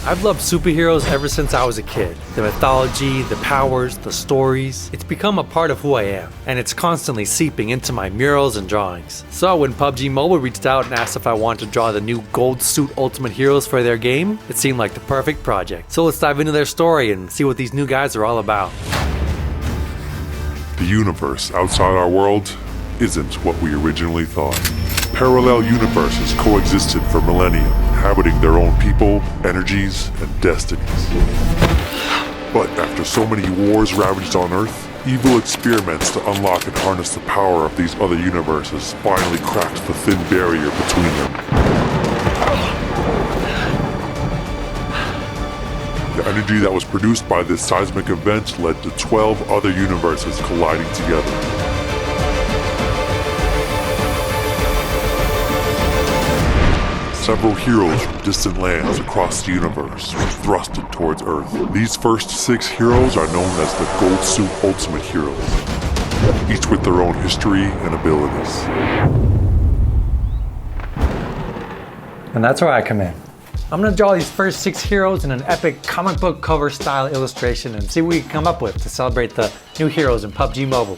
I've loved superheroes ever since I was a kid. The mythology, the powers, the stories. It's become a part of who I am, and it's constantly seeping into my murals and drawings. So when PUBG Mobile reached out and asked if I wanted to draw the new Gold Suit Ultimate Heroes for their game, it seemed like the perfect project. So let's dive into their story and see what these new guys are all about. The universe outside our world isn't what we originally thought. Parallel universes coexisted for millennia, inhabiting their own people, energies, and destinies. But after so many wars ravaged on Earth, evil experiments to unlock and harness the power of these other universes finally cracked the thin barrier between them. The energy that was produced by this seismic event led to 12 other universes colliding together. Several heroes from distant lands across the universe were thrusted towards Earth. These first 6 heroes are known as the Gold Suit Ultimate Heroes, each with their own history and abilities. And that's where I come in. I'm gonna draw these first 6 heroes in an epic comic book cover style illustration and see what we can come up with to celebrate the new heroes in PUBG Mobile.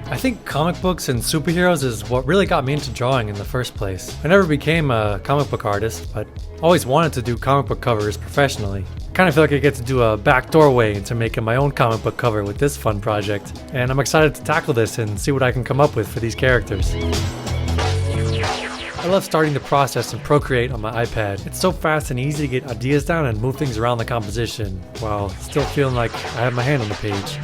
I think comic books and superheroes is what really got me into drawing in the first place. I never became a comic book artist, but always wanted to do comic book covers professionally. I kind of feel like I get to do a back doorway into making my own comic book cover with this fun project, and I'm excited to tackle this and see what I can come up with for these characters. I love starting the process in Procreate on my iPad. It's so fast and easy to get ideas down and move things around the composition, while still feeling like I have my hand on the page.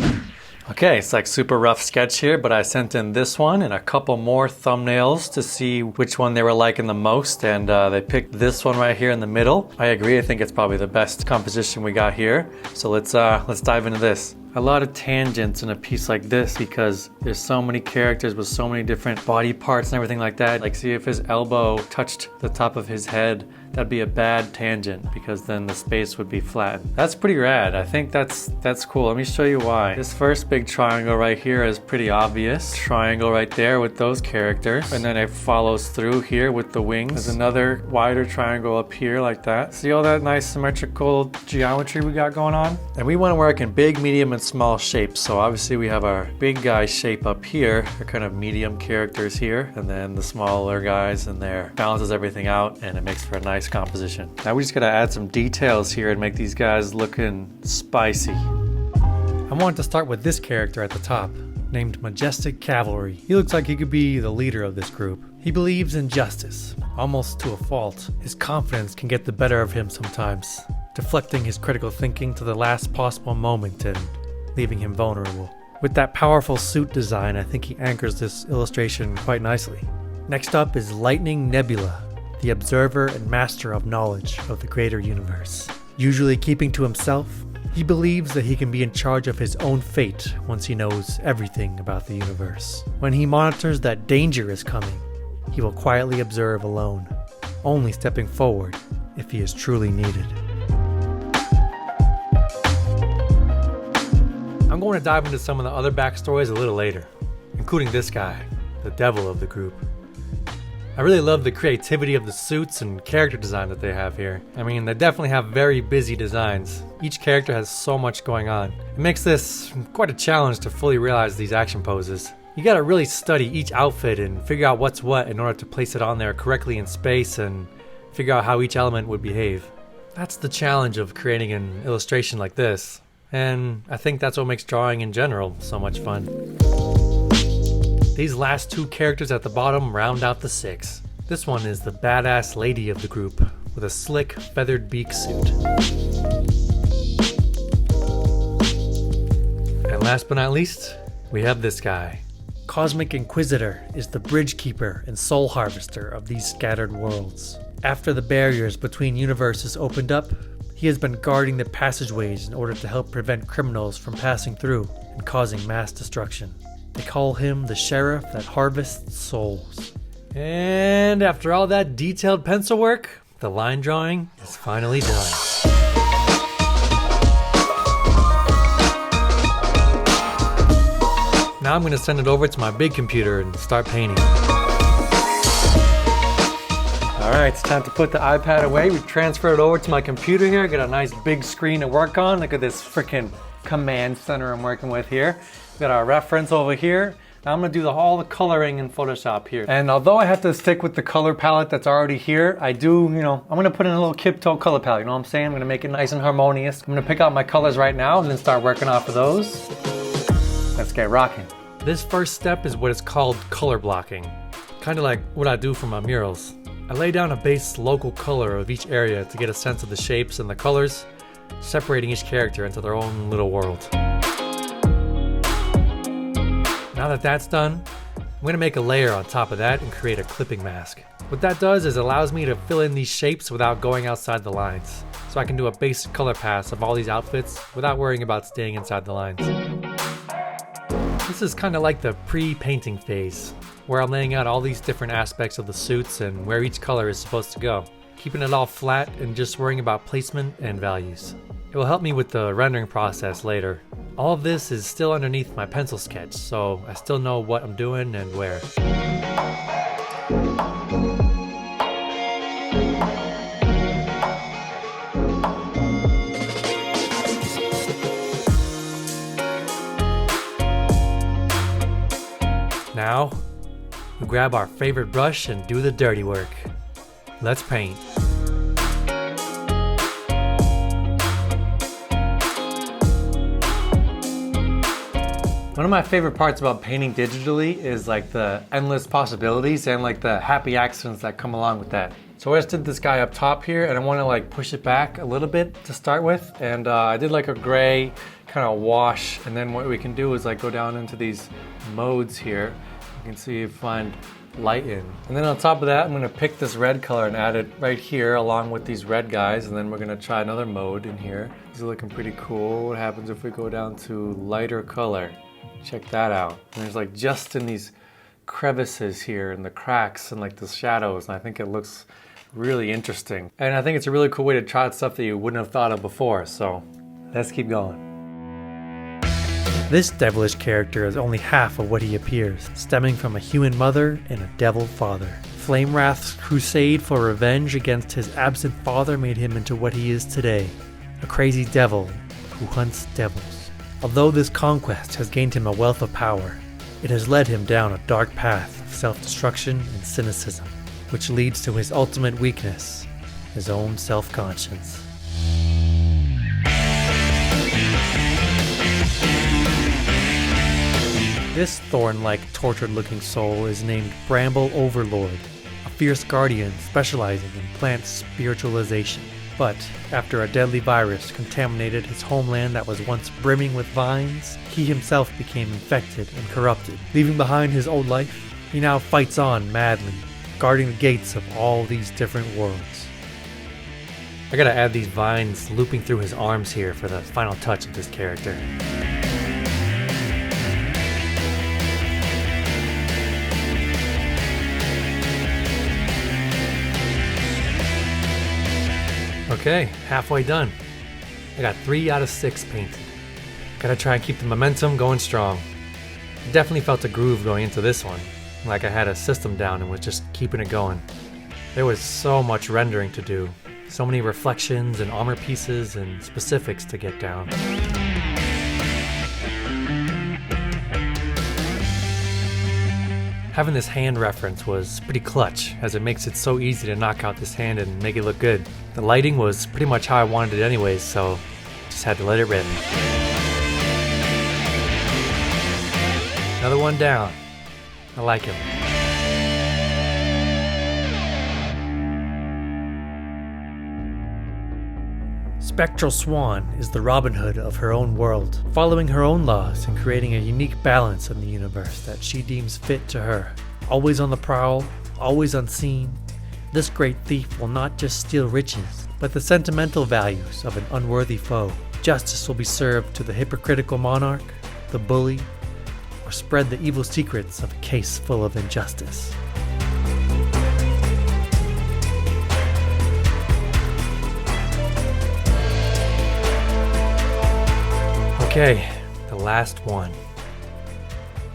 Okay, it's like super rough sketch here, but I sent in this one and a couple more thumbnails to see which one they were liking the most, and they picked this one right here in the middle. I agree, I think it's probably the best composition we got here. So let's dive into this. A lot of tangents in a piece like this because there's so many characters with so many different body parts and everything like that. Like, see if his elbow touched the top of his head, that'd be a bad tangent because then the space would be flattened. That's pretty rad. I think that's cool. Let me show you why. This first big triangle right here is pretty obvious. Triangle right there with those characters. And then it follows through here with the wings. There's another wider triangle up here like that. See all that nice symmetrical geometry we got going on? And we want to work in big, medium, and small shapes. So obviously we have our big guy shape up here. They're kind of medium characters here. And then the smaller guys in there. Balances everything out and it makes for a nice composition. Now we just gotta add some details here and make these guys looking spicy. I wanted to start with this character at the top, named Majestic Cavalry. He looks like he could be the leader of this group. He believes in justice, almost to a fault. His confidence can get the better of him sometimes, deflecting his critical thinking to the last possible moment and leaving him vulnerable. With that powerful suit design, I think he anchors this illustration quite nicely. Next up is Lightning Nebula, the observer and master of knowledge of the greater universe. Usually keeping to himself, he believes that he can be in charge of his own fate once he knows everything about the universe. When he monitors that danger is coming, he will quietly observe alone, only stepping forward if he is truly needed. I'm going to dive into some of the other backstories a little later, including this guy, the devil of the group. I really love the creativity of the suits and character design that they have here. I mean, they definitely have very busy designs. Each character has so much going on. It makes this quite a challenge to fully realize these action poses. You gotta really study each outfit and figure out what's what in order to place it on there correctly in space and figure out how each element would behave. That's the challenge of creating an illustration like this. And I think that's what makes drawing in general so much fun. These last 2 characters at the bottom round out the 6. This one is the badass lady of the group with a slick feathered beak suit. And last but not least, we have this guy. Cosmic Inquisitor is the bridge keeper and soul harvester of these scattered worlds. After the barriers between universes opened up, he has been guarding the passageways in order to help prevent criminals from passing through and causing mass destruction. They call him the sheriff that harvests souls. And after all that detailed pencil work, the line drawing is finally done. Now I'm going to send it over to my big computer and start painting. All right, it's time to put the iPad away. We transfer it over to my computer here. Got a nice big screen to work on. Look at this freaking command center I'm working with here. We got our reference over here. Now I'm gonna do all the coloring in Photoshop here. And although I have to stick with the color palette that's already here, I do, I'm gonna put in a little Kiptoe color palette, you know what I'm saying? I'm gonna make it nice and harmonious. I'm gonna pick out my colors right now and then start working off of those. Let's get rocking. This first step is what is called color blocking. Kind of like what I do for my murals. I lay down a base local color of each area to get a sense of the shapes and the colors, separating each character into their own little world. Now that that's done, I'm going to make a layer on top of that and create a clipping mask. What that does is it allows me to fill in these shapes without going outside the lines. So I can do a basic color pass of all these outfits without worrying about staying inside the lines. This is kind of like the pre-painting phase, where I'm laying out all these different aspects of the suits and where each color is supposed to go, keeping it all flat and just worrying about placement and values. It will help me with the rendering process later. All of this is still underneath my pencil sketch, so I still know what I'm doing and where. Now, we grab our favorite brush and do the dirty work. Let's paint. One of my favorite parts about painting digitally is like the endless possibilities and like the happy accidents that come along with that. So I just did this guy up top here and I want to like push it back a little bit to start with. And I did like a gray kind of wash, and then what we can do is like go down into these modes here. You can see if find light in. And then on top of that, I'm gonna pick this red color and add it right here along with these red guys, and then we're gonna try another mode in here. These are looking pretty cool. What happens if we go down to lighter color? Check that out. And there's like just in these crevices here and the cracks and like the shadows, and I think it looks really interesting. And I think it's a really cool way to try out stuff that you wouldn't have thought of before, so let's keep going. This devilish character is only half of what he appears, stemming from a human mother and a devil father. Flamewrath's crusade for revenge against his absent father made him into what he is today, a crazy devil who hunts devils. Although this conquest has gained him a wealth of power, it has led him down a dark path of self-destruction and cynicism, which leads to his ultimate weakness, his own self-conscience. This thorn-like, tortured-looking soul is named Bramble Overlord, a fierce guardian specializing in plant spiritualization. But after a deadly virus contaminated his homeland that was once brimming with vines, he himself became infected and corrupted. Leaving behind his old life, he now fights on madly, guarding the gates of all these different worlds. I gotta add these vines looping through his arms here for the final touch of this character. Okay, halfway done. I got 3 out of 6 painted. Gotta try and keep the momentum going strong. I definitely felt a groove going into this one, like I had a system down and was just keeping it going. There was so much rendering to do, so many reflections and armor pieces and specifics to get down. Having this hand reference was pretty clutch, as it makes it so easy to knock out this hand and make it look good. The lighting was pretty much how I wanted it anyways, so just had to let it rip. Another one down. I like him. Spectral Swan is the Robin Hood of her own world, following her own laws and creating a unique balance in the universe that she deems fit to her. Always on the prowl, always unseen, this great thief will not just steal riches, but the sentimental values of an unworthy foe. Justice will be served to the hypocritical monarch, the bully, or spread the evil secrets of a case full of injustice. Okay, the last one.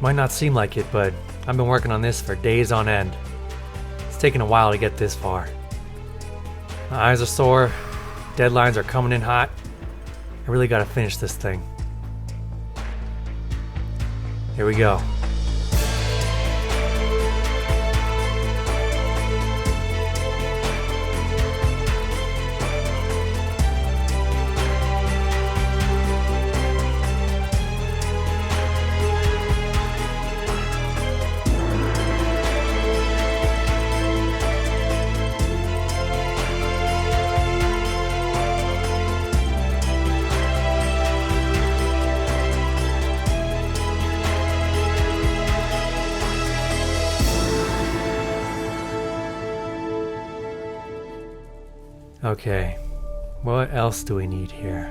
Might not seem like it, but I've been working on this for days on end. It's taken a while to get this far. My eyes are sore, deadlines are coming in hot. I really gotta finish this thing. Here we go. Okay, what else do we need here?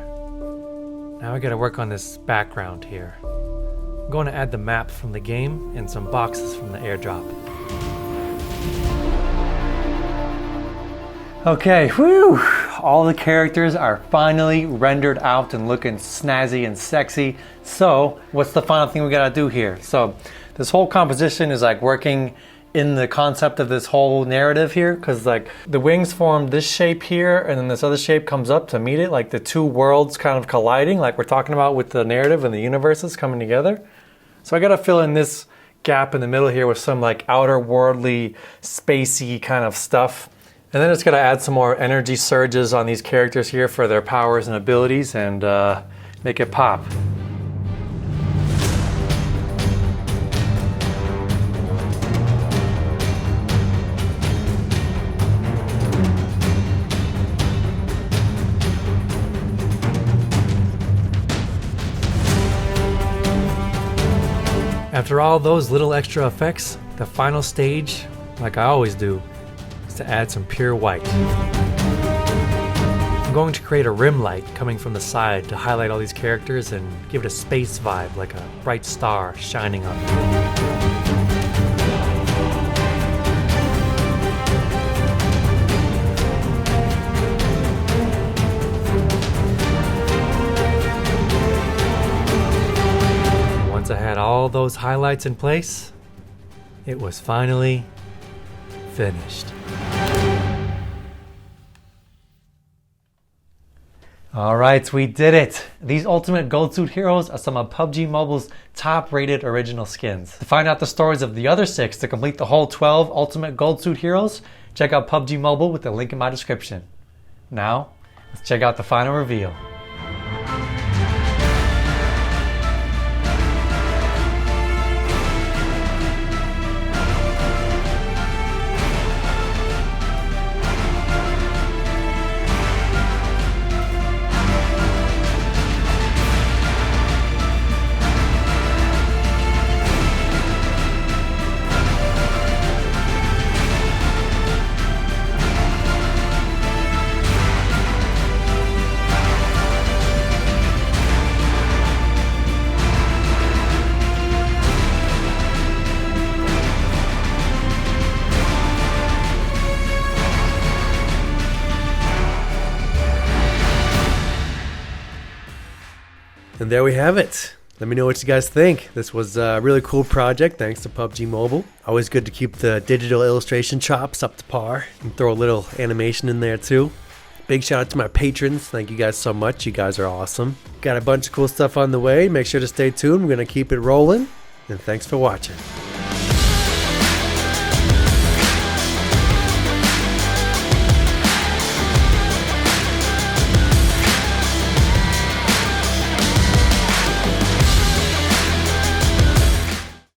Now I gotta work on this background here. I'm going to add the map from the game and some boxes from the airdrop. Okay, whew! All the characters are finally rendered out and looking snazzy and sexy. So, what's the final thing we gotta do here? So, this whole composition is like working in the concept of this whole narrative here, because like the wings form this shape here and then this other shape comes up to meet it, like the two worlds kind of colliding, like we're talking about with the narrative and the universes coming together. So I gotta fill in this gap in the middle here with some like outer worldly, spacey kind of stuff. And then it's gonna add some more energy surges on these characters here for their powers and abilities and make it pop. After all those little extra effects, the final stage, like I always do, is to add some pure white. I'm going to create a rim light coming from the side to highlight all these characters and give it a space vibe, like a bright star shining up. Once I had all those highlights in place, it was finally finished. Alright, we did it! These Ultimate Gold Suit Heroes are some of PUBG Mobile's top-rated original skins. To find out the stories of the other 6 to complete the whole 12 Ultimate Gold Suit Heroes, check out PUBG Mobile with the link in my description. Now, let's check out the final reveal. And there we have it. Let me know what you guys think. This was a really cool project thanks to PUBG Mobile. Always good to keep the digital illustration chops up to par and throw a little animation in there too. Big shout out to my patrons. Thank you guys so much. You guys are awesome. Got a bunch of cool stuff on the way. Make sure to stay tuned. We're going to keep it rolling. And thanks for watching.